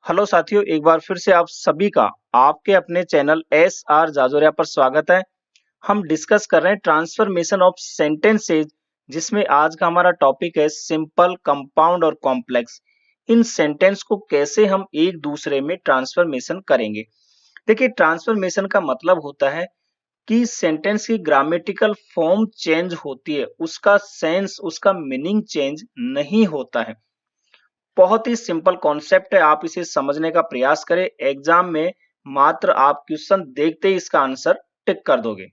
Hello साथियों, एक बार फिर से आप सभी का आपके अपने चैनल एस आर जाजोरिया पर स्वागत है। हम डिस्कस कर रहे हैं ट्रांसफॉर्मेशन ऑफ सेंटेंसेज, जिसमें आज का हमारा टॉपिक है सिंपल, कंपाउंड और कॉम्प्लेक्स। इन सेंटेंस को कैसे हम एक दूसरे में ट्रांसफॉर्मेशन करेंगे। देखिए, ट्रांसफॉर्मेशन का मतलब होता है कि सेंटेंस की ग्रामेटिकल फॉर्म चेंज होती है, उसका सेंस, उसका मीनिंग चेंज नहीं होता है। बहुत ही सिंपल कॉन्सेप्ट है, आप इसे समझने का प्रयास करें। एग्जाम में मात्र आप क्वेश्चन देखते ही इसका आंसर टिक कर दोगे।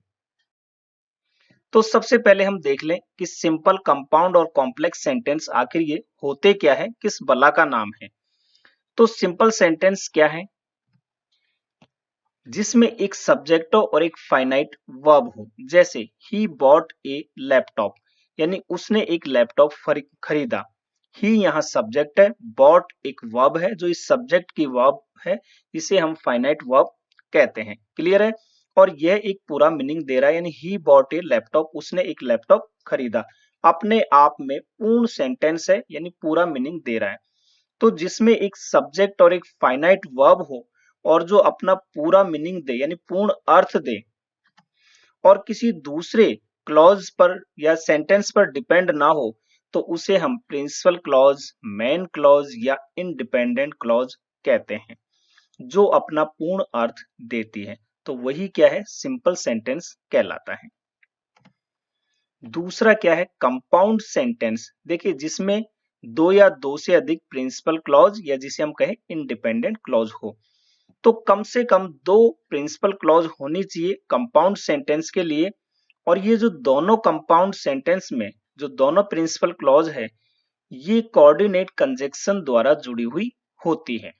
तो सबसे पहले हम देख लें कि सिंपल, कंपाउंड और कॉम्प्लेक्स सेंटेंस आखिर ये होते क्या है, किस बला का नाम है। तो सिंपल सेंटेंस क्या है? जिसमें एक सब्जेक्ट हो और एक फाइनाइट वर्ब हो। जैसे ही बॉट ए लैपटॉप, यानी उसने एक लैपटॉप खरीदा। ही यहाँ सब्जेक्ट है, बॉट एक वर्ब है जो इस सब्जेक्ट की वर्ब है, इसे हम फाइनाइट वर्ब कहते हैं। क्लियर है? और यह एक पूरा मीनिंग दे रहा है, यानी ही बॉट ए लैपटॉप, उसने एक लैपटॉप खरीदा। अपने आप में पूर्ण सेंटेंस है, यानी पूरा मीनिंग दे रहा है। तो जिसमें एक सब्जेक्ट और एक फाइनाइट वर्ब हो और जो अपना पूरा मीनिंग दे, यानी पूर्ण अर्थ दे, और किसी दूसरे क्लॉज पर या सेंटेंस पर डिपेंड ना हो, तो उसे हम प्रिंसिपल क्लॉज, मेन क्लॉज या इंडिपेंडेंट क्लॉज कहते हैं, जो अपना पूर्ण अर्थ देती है। तो वही क्या है? सिंपल सेंटेंस कहलाता है। दूसरा क्या है? Compound sentence. देखिए, जिसमें दो या दो से अधिक प्रिंसिपल क्लॉज या जिसे हम कहें इंडिपेंडेंट क्लॉज हो। तो कम से कम दो प्रिंसिपल क्लॉज होनी चाहिए कंपाउंड सेंटेंस के लिए। और ये जो दोनों कंपाउंड सेंटेंस में जो दोनों प्रिंसिपल क्लॉज है, ये कोऑर्डिनेट कंजक्शन द्वारा जुड़ी हुई होती है।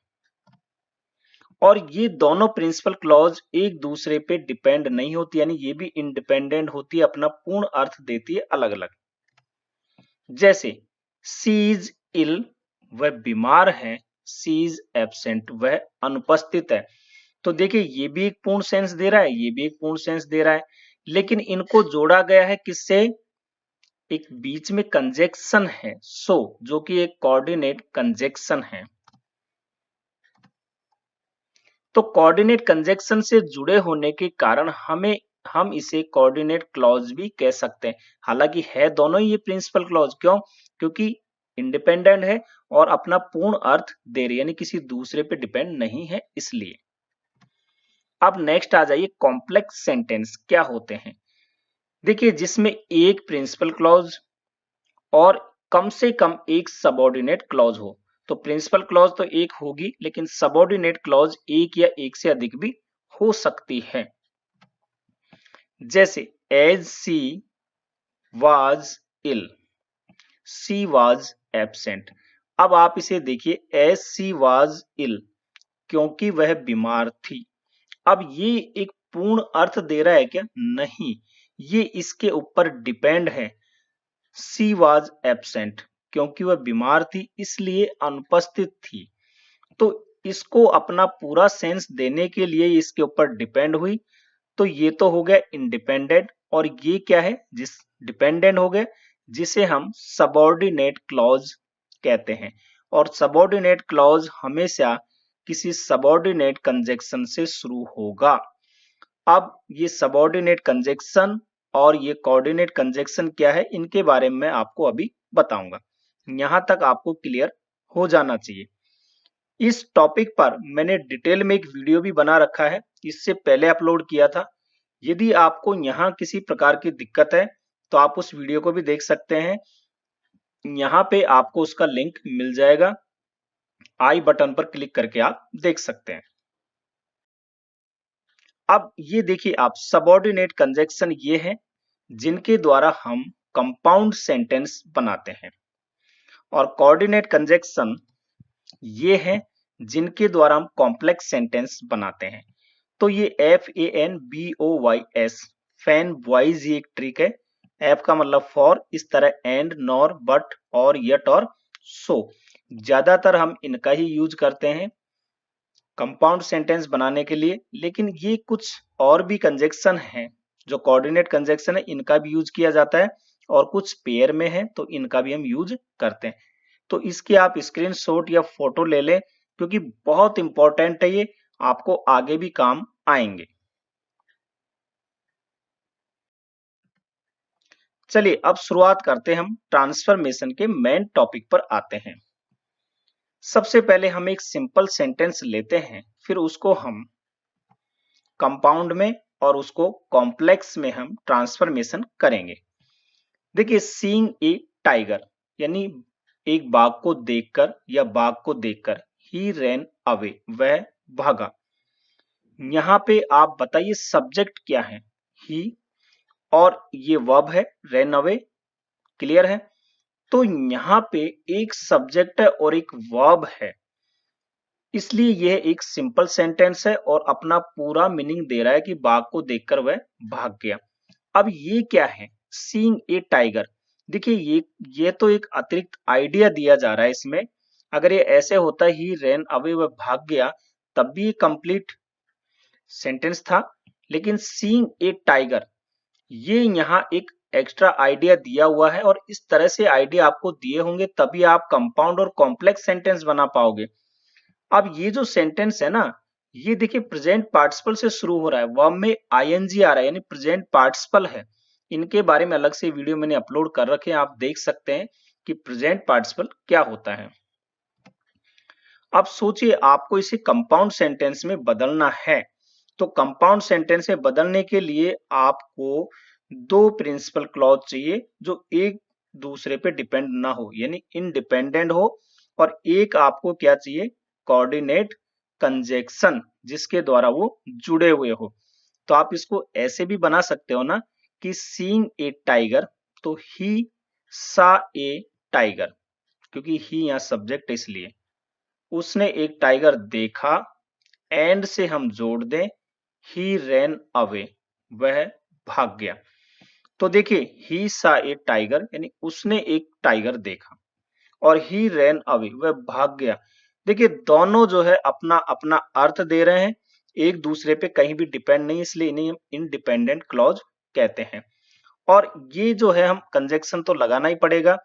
और ये दोनों प्रिंसिपल क्लॉज एक दूसरे पे डिपेंड नहीं होती, यानी ये भी इंडिपेंडेंट होती है, अपना पूर्ण अर्थ देती है अलग अलग। जैसे सी इज इल, वह बीमार है। सी इज एब्सेंट, वह अनुपस्थित है। तो देखिए, ये भी एक पूर्ण सेंस दे रहा है, ये भी एक पूर्ण सेंस दे रहा है, लेकिन इनको जोड़ा गया है किससे? एक बीच में कंजक्शन है, सो, जो कि एक कोऑर्डिनेट कंजक्शन है। तो कोऑर्डिनेट कंजक्शन से जुड़े होने के कारण हम इसे कोऑर्डिनेट क्लॉज भी कह सकते हैं। हालांकि है दोनों ही ये प्रिंसिपल क्लॉज। क्यों? क्योंकि इंडिपेंडेंट है और अपना पूर्ण अर्थ दे रही है, यानी किसी दूसरे पे डिपेंड नहीं है, इसलिए। अब नेक्स्ट आ जाइए, कॉम्प्लेक्स सेंटेंस क्या होते हैं। देखिए, जिसमें एक प्रिंसिपल क्लॉज और कम से कम एक सबऑर्डिनेट क्लॉज हो। तो प्रिंसिपल क्लॉज तो एक होगी, लेकिन सबऑर्डिनेट क्लॉज एक या एक से अधिक भी हो सकती है। जैसे as she was ill, she was absent. अब आप इसे देखिए, एज सी वाज इल, क्योंकि वह बीमार थी। अब ये एक पूर्ण अर्थ दे रहा है क्या? नहीं, ये इसके ऊपर डिपेंड है। सी वाज एब्सेंट, क्योंकि वह बीमार थी इसलिए अनुपस्थित थी। तो इसको अपना पूरा सेंस देने के लिए इसके ऊपर डिपेंड हुई। तो ये तो हो गया इंडिपेंडेंट, और ये क्या है? जिस डिपेंडेंट हो गया, जिसे हम सबऑर्डिनेट क्लॉज कहते हैं। और सबऑर्डिनेट क्लॉज हमेशा किसी सबऑर्डिनेट कंजक्शन से शुरू होगा। अब ये सबऑर्डिनेट कंजक्शन और ये कोऑर्डिनेट कंजक्शन क्या है, इनके बारे में आपको अभी बताऊंगा। यहां तक आपको क्लियर हो जाना चाहिए। इस टॉपिक पर मैंने डिटेल में एक वीडियो भी बना रखा है, इससे पहले अपलोड किया था। यदि आपको यहाँ किसी प्रकार की दिक्कत है तो आप उस वीडियो को भी देख सकते हैं। यहाँ पे आपको उसका लिंक मिल जाएगा, आई बटन पर क्लिक करके आप देख सकते हैं। अब ये देखिए, आप सबऑर्डिनेट कंजक्शन ये है जिनके द्वारा हम कंपाउंड सेंटेंस बनाते हैं, और कोऑर्डिनेट कंजक्शन ये है जिनके द्वारा हम कॉम्प्लेक्स सेंटेंस बनाते हैं। तो ये FANBOYS, फैन बॉयज, ये एक ट्रिक है। एफ का मतलब फॉर, इस तरह एंड, नॉर, बट, और यट और सो, ज्यादातर हम इनका ही यूज करते हैं कंपाउंड सेंटेंस बनाने के लिए। लेकिन ये कुछ और भी कंजक्शन हैं जो कोऑर्डिनेट कंजक्शन है, इनका भी यूज किया जाता है, और कुछ पेयर में है तो इनका भी हम यूज करते हैं। तो इसके आप स्क्रीनशॉट या फोटो ले लें, क्योंकि बहुत इंपॉर्टेंट है ये, आपको आगे भी काम आएंगे। चलिए अब शुरुआत करते हैं, हम ट्रांसफॉर्मेशन के मेन टॉपिक पर आते हैं। सबसे पहले हम एक सिंपल सेंटेंस लेते हैं, फिर उसको हम कंपाउंड में और उसको कॉम्प्लेक्स में हम ट्रांसफॉर्मेशन करेंगे। देखिए, सीइंग ए टाइगर यानी एक बाघ को देखकर या बाघ को देखकर, ही रैन अवे, वह भागा। यहाँ पे आप बताइए सब्जेक्ट क्या है, ही, और ये वर्ब है रैन अवे, क्लियर है। तो यहाँ पे एक सब्जेक्ट है और एक वर्ब है, इसलिए यह एक सिंपल सेंटेंस है और अपना पूरा मीनिंग दे रहा है कि बाघ को देखकर वह भाग गया। अब ये क्या है, सीइंग ए टाइगर। देखिए ये तो एक अतिरिक्त आइडिया दिया जा रहा है इसमें। अगर ये ऐसे होता ही रैन अवे, वह भाग गया, तब भी ये कंप्लीट सेंटेंस था। लेकिन सीइंग ए टाइगर, ये यहाँ एक एक्स्ट्रा आइडिया दिया हुआ है, और इस तरह से आइडिया आपको दिए होंगे तभी आप कंपाउंड और कॉम्प्लेक्स सेंटेंस बना पाओगे। अब ये जो सेंटेंस है ना, ये देखिए प्रेजेंट पार्टिसिपल से शुरू हो रहा है, वर्ब में आईएनजी आ रहा है, यानी प्रेजेंट पार्टिसिपल है। इनके बारे में अलग से वीडियो मैंने अपलोड कर रखे हैं, आप देख सकते हैं कि प्रेजेंट पार्टिसिपल क्या होता है। अब सोचिए आपको इसे कंपाउंड सेंटेंस में बदलना है, तो कंपाउंड सेंटेंस में बदलने के लिए आपको दो प्रिंसिपल क्लॉज चाहिए जो एक दूसरे पे डिपेंड ना हो, यानी इंडिपेंडेंट हो, और एक आपको क्या चाहिए, कोऑर्डिनेट कंजक्शन, जिसके द्वारा वो जुड़े हुए हो। तो आप इसको ऐसे भी बना सकते हो ना कि सीइंग ए टाइगर, तो ही सा ए टाइगर, क्योंकि ही यहाँ सब्जेक्ट है इसलिए। उसने एक टाइगर देखा, एंड से हम जोड़ दें ही रैन अवे, वह भाग गया। तो देखिए ही सा ए टाइगर यानी उसने एक टाइगर देखा, और ही रैन अवे, वह भाग गया। देखिए दोनों जो है अपना अपना अर्थ दे रहे हैं, एक दूसरे पे कहीं भी डिपेंड नहीं, इसलिए इन्हें हम इंडिपेंडेंट क्लॉज कहते हैं। और ये जो है हम कंजक्शन तो लगाना ही पड़ेगा।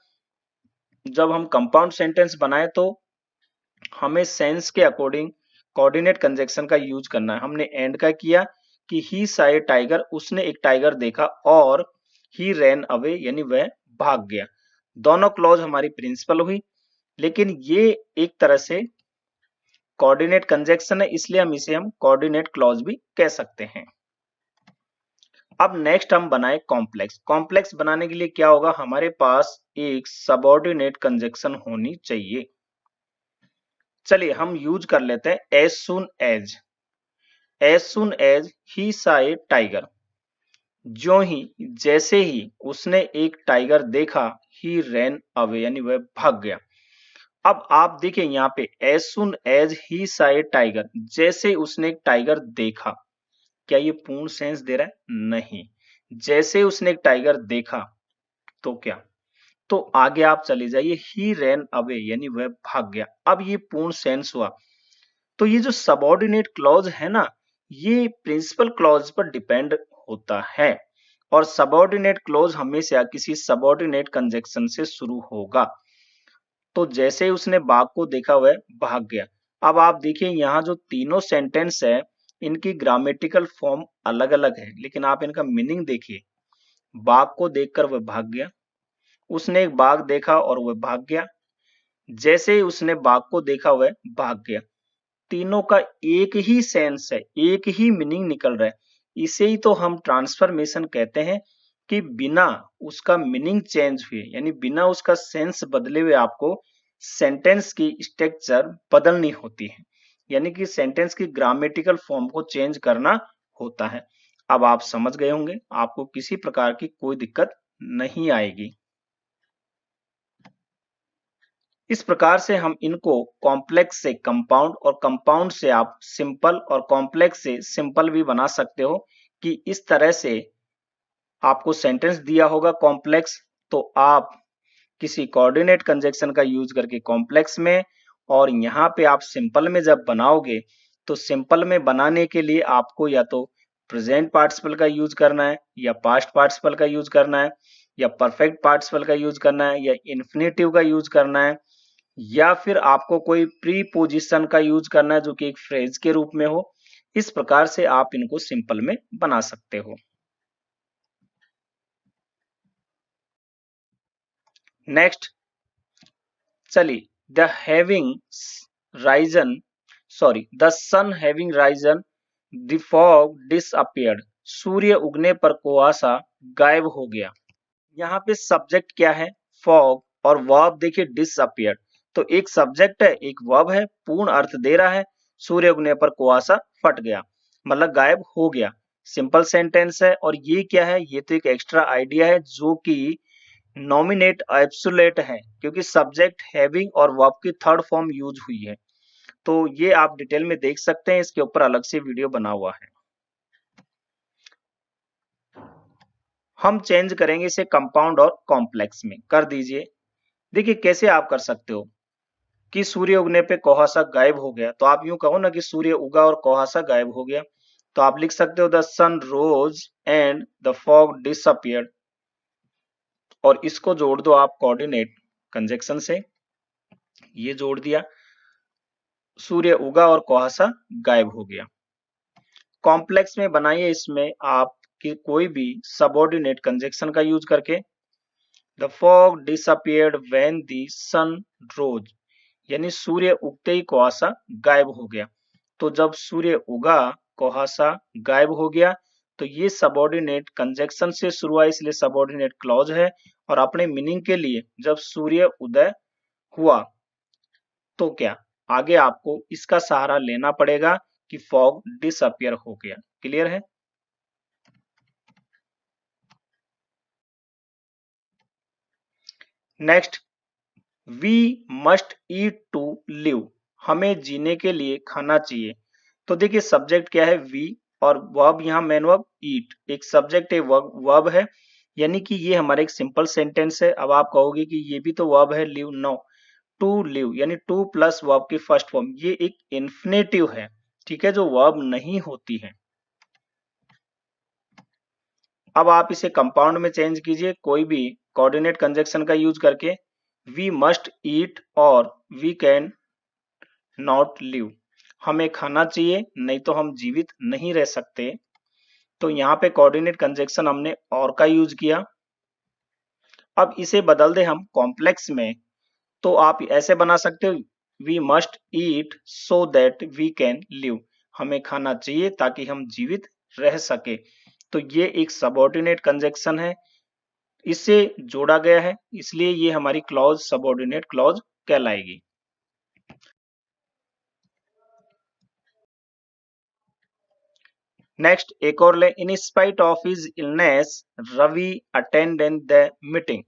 जब हम कंपाउंड सेंटेंस बनाए तो हमें सेंस के अकॉर्डिंग कोऑर्डिनेट कंजक्शन का यूज करना है। हमने एंड का किया कि ही सा ए टाइगर, उसने एक टाइगर देखा, और ही रैन अवे यानी वह भाग गया। दोनों क्लॉज हमारी प्रिंसिपल हुई, लेकिन ये एक तरह से कोऑर्डिनेट कंजक्शन है, इसलिए हम कोऑर्डिनेट क्लॉज भी कह सकते हैं। अब नेक्स्ट हम बनाए कॉम्प्लेक्स। कॉम्प्लेक्स बनाने के लिए क्या होगा, हमारे पास एक सबऑर्डिनेट कंजक्शन होनी चाहिए। चलिए हम यूज कर लेते हैं एज सुन एज ही सा ए टाइगर। जो ही, जैसे ही उसने एक टाइगर देखा, ही रैन अवे यानी वह भाग गया। अब आप देखिए यहाँ पे एज सुन एज ही सा ए टाइगर, जैसे उसने एक टाइगर देखा, क्या ये पूर्ण सेंस दे रहा है, नहीं। जैसे उसने एक टाइगर देखा तो क्या, तो आगे आप चले जाइए, ही रैन अवे यानी वह भाग गया। अब ये पूर्ण सेंस हुआ। तो ये जो सबऑर्डिनेट क्लॉज है ना, ये प्रिंसिपल क्लॉज पर डिपेंड होता है, और सबऑर्डिनेट क्लॉज हमेशा किसी सबऑर्डिनेट कंजक्शन से शुरू होगा। तो जैसे ही उसने बाघ को देखा वह भाग गया। अब आप देखिए यहाँ जो तीनों सेंटेंस है, इनकी ग्रामेटिकल फॉर्म अलग अलग है, लेकिन आप इनका मीनिंग देखिए। बाघ को देखकर वह भाग गया, उसने एक बाघ देखा और वह भाग गया, जैसे ही उसने बाघ को देखा वह भाग गया। तीनों का एक ही सेंस है, एक ही मीनिंग निकल रहा है। इसे ही तो हम ट्रांसफॉर्मेशन कहते हैं, कि बिना उसका मीनिंग चेंज हुए, यानी बिना उसका सेंस बदले हुए आपको सेंटेंस की स्ट्रक्चर बदलनी होती है, यानी कि सेंटेंस की ग्रामेटिकल फॉर्म को चेंज करना होता है। अब आप समझ गए होंगे, आपको किसी प्रकार की कोई दिक्कत नहीं आएगी। इस प्रकार से हम इनको कॉम्प्लेक्स से कंपाउंड और कंपाउंड से आप सिंपल और कॉम्प्लेक्स से सिंपल भी बना सकते हो, कि इस तरह से आपको सेंटेंस दिया होगा कॉम्प्लेक्स, तो आप किसी कोऑर्डिनेट कंजक्शन का यूज करके कॉम्प्लेक्स में, और यहाँ पे आप सिंपल में जब बनाओगे, तो सिंपल में बनाने के लिए आपको या तो प्रेजेंट पार्टिसिपल का यूज करना है, या पास्ट पार्टिसिपल का यूज करना है, या परफेक्ट पार्टिसिपल का यूज करना है, या इन्फिनेटिव का यूज करना है, या फिर आपको कोई प्रीपोजिशन का यूज करना है जो कि एक फ्रेज के रूप में हो। इस प्रकार से आप इनको सिंपल में बना सकते हो। नेक्स्ट चलिए, the having risen the sun having risen the fog disappeared, सूर्य उगने पर कुआसा गायब हो गया। यहाँ पे सब्जेक्ट क्या है? फॉग, और वर्ब देखिए डिसअपियर्ड। तो एक सब्जेक्ट है, एक वर्ब है, पूर्ण अर्थ दे रहा है। सूर्य उगने पर कुआसा फट गया, मतलब गायब हो गया। सिंपल सेंटेंस है। और ये क्या है? ये तो एक एक्स्ट्रा आइडिया है जो कि नॉमिनेट एब्सोल्यूट है, क्योंकि सब्जेक्ट हैविंग और वर्ब की थर्ड फॉर्म यूज हुई है। तो ये आप डिटेल में देख सकते हैं, इसके ऊपर अलग से वीडियो बना हुआ है। हम चेंज करेंगे इसे कंपाउंड और कॉम्प्लेक्स में। कर दीजिए। देखिए कैसे आप कर सकते हो कि सूर्य उगने पे कुहासा गायब हो गया, तो आप यूं कहो ना कि सूर्य उगा और कुहासा गायब हो गया। तो आप लिख सकते हो the sun rose and the fog disappeared, और इसको जोड़ दो आप कोऑर्डिनेट कंजक्शन से। ये जोड़ दिया, सूर्य उगा और कुहासा गायब हो गया। कॉम्प्लेक्स में बनाइए, इसमें आप कि कोई भी सबऑर्डिनेट कंजक्शन का यूज करके। The fog disappeared when the sun rose, यानी सूर्य उगते ही कुहासा गायब हो गया। तो जब सूर्य उगा कुहासा गायब हो गया, तो ये सबऑर्डिनेट कंजक्शन से शुरू हुआ, इसलिए सबऑर्डिनेट क्लॉज है। और अपने मीनिंग के लिए जब सूर्य उदय हुआ, तो क्या आगे आपको इसका सहारा लेना पड़ेगा कि फॉग डिसअपियर हो गया। क्लियर है? Next, we must eat to live, हमें जीने के लिए खाना चाहिए। तो देखिए सब्जेक्ट क्या है? वी, और वर्ब यहाँ मेन वर्ब ईट, एक सब्जेक्ट है, वर्ब है, यानी कि ये हमारा एक सिंपल सेंटेंस है। अब आप कहोगे कि ये भी तो वर्ब है, लिव। नो, टू लिव यानी टू प्लस वर्ब की फर्स्ट फॉर्म, ये एक इन्फिनेटिव है, ठीक है, जो वर्ब नहीं होती है। अब आप इसे कंपाउंड में चेंज कीजिए, कोई भी कोऑर्डिनेट कंजक्शन का यूज करके। वी मस्ट ईट और वी कैन नॉट लिव, हमें खाना चाहिए, नहीं तो हम जीवित नहीं रह सकते। तो यहाँ पे कोऑर्डिनेट कंजक्शन हमने और का यूज किया। अब इसे बदल दे हम कॉम्प्लेक्स में, तो आप ऐसे बना सकते हो, we must eat so that we can live, हमें खाना चाहिए ताकि हम जीवित रह सके। तो ये एक सबऑर्डिनेट कंजक्शन है, इससे जोड़ा गया है, इसलिए ये हमारी क्लॉज सबऑर्डिनेट क्लॉज कहलाएगी। नेक्स्ट एक और ले, in spite of his illness Ravi attended the meeting,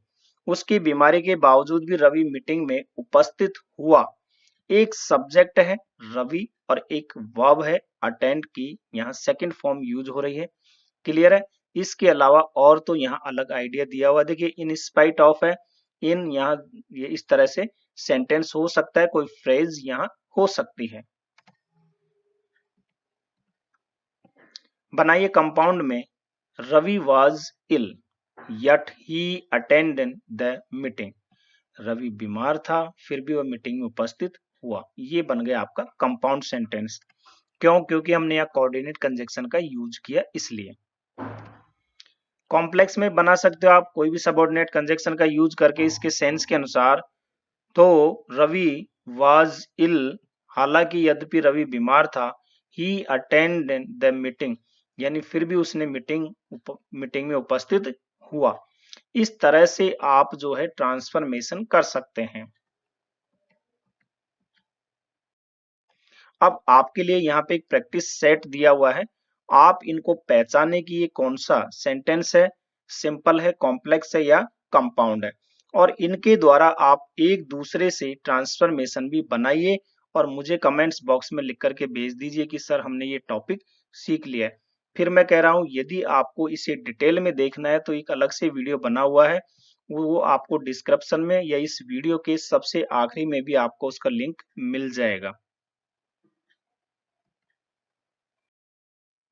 उसकी बीमारी के बावजूद भी रवि मीटिंग में उपस्थित हुआ। एक सब्जेक्ट है रवि और एक वर्ब है अटेंड की, यहाँ सेकंड फॉर्म यूज हो रही है। क्लियर है? इसके अलावा और तो यहाँ अलग आइडिया दिया हुआ, देखिए इन स्पाइट ऑफ है, इन यहाँ ये इस तरह से सेंटेंस हो सकता है, कोई फ्रेज यहाँ हो सकती है। बनाइए कंपाउंड में, Ravi was ill yet he attended the meeting, Ravi बीमार था फिर भी वह मीटिंग में उपस्थित हुआ। ये बन गया आपका कंपाउंड सेंटेंस। क्यों? क्योंकि हमने यहाँ कोऑर्डिनेट कंजक्शन का यूज किया, इसलिए। कॉम्प्लेक्स में बना सकते हो आप कोई भी सबऑर्डिनेट कंजक्शन का यूज करके इसके सेंस के अनुसार। तो रवि वाज इल, हालांकि यद्यपि रवि बीमार था, ही अटेंडेड द मीटिंग, यानी फिर भी उसने मीटिंग में उपस्थित हुआ। इस तरह से आप जो है ट्रांसफॉर्मेशन कर सकते हैं। अब आपके लिए यहाँ पे एक प्रैक्टिस सेट दिया हुआ है, आप इनको पहचाने कि ये कौन सा सेंटेंस है, सिंपल है, कॉम्प्लेक्स है या कंपाउंड है। और इनके द्वारा आप एक दूसरे से ट्रांसफॉर्मेशन भी बनाइए और मुझे कमेंट्स बॉक्स में लिख करके भेज दीजिए कि सर हमने ये टॉपिक सीख लिया है। फिर मैं कह रहा हूँ यदि आपको इसे डिटेल में देखना है तो एक अलग से वीडियो बना हुआ है, वो आपको डिस्क्रिप्शन में या इस वीडियो के सबसे आखिरी में भी आपको उसका लिंक मिल जाएगा।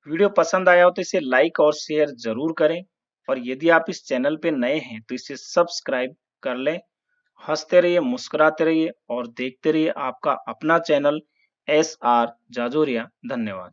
वीडियो पसंद आया हो तो इसे लाइक और शेयर जरूर करें, और यदि आप इस चैनल पे नए हैं तो इसे सब्सक्राइब कर लें। हंसते रहिए, मुस्कुराते रहिए और देखते रहिए आपका अपना चैनल SR जाजोरिया। धन्यवाद।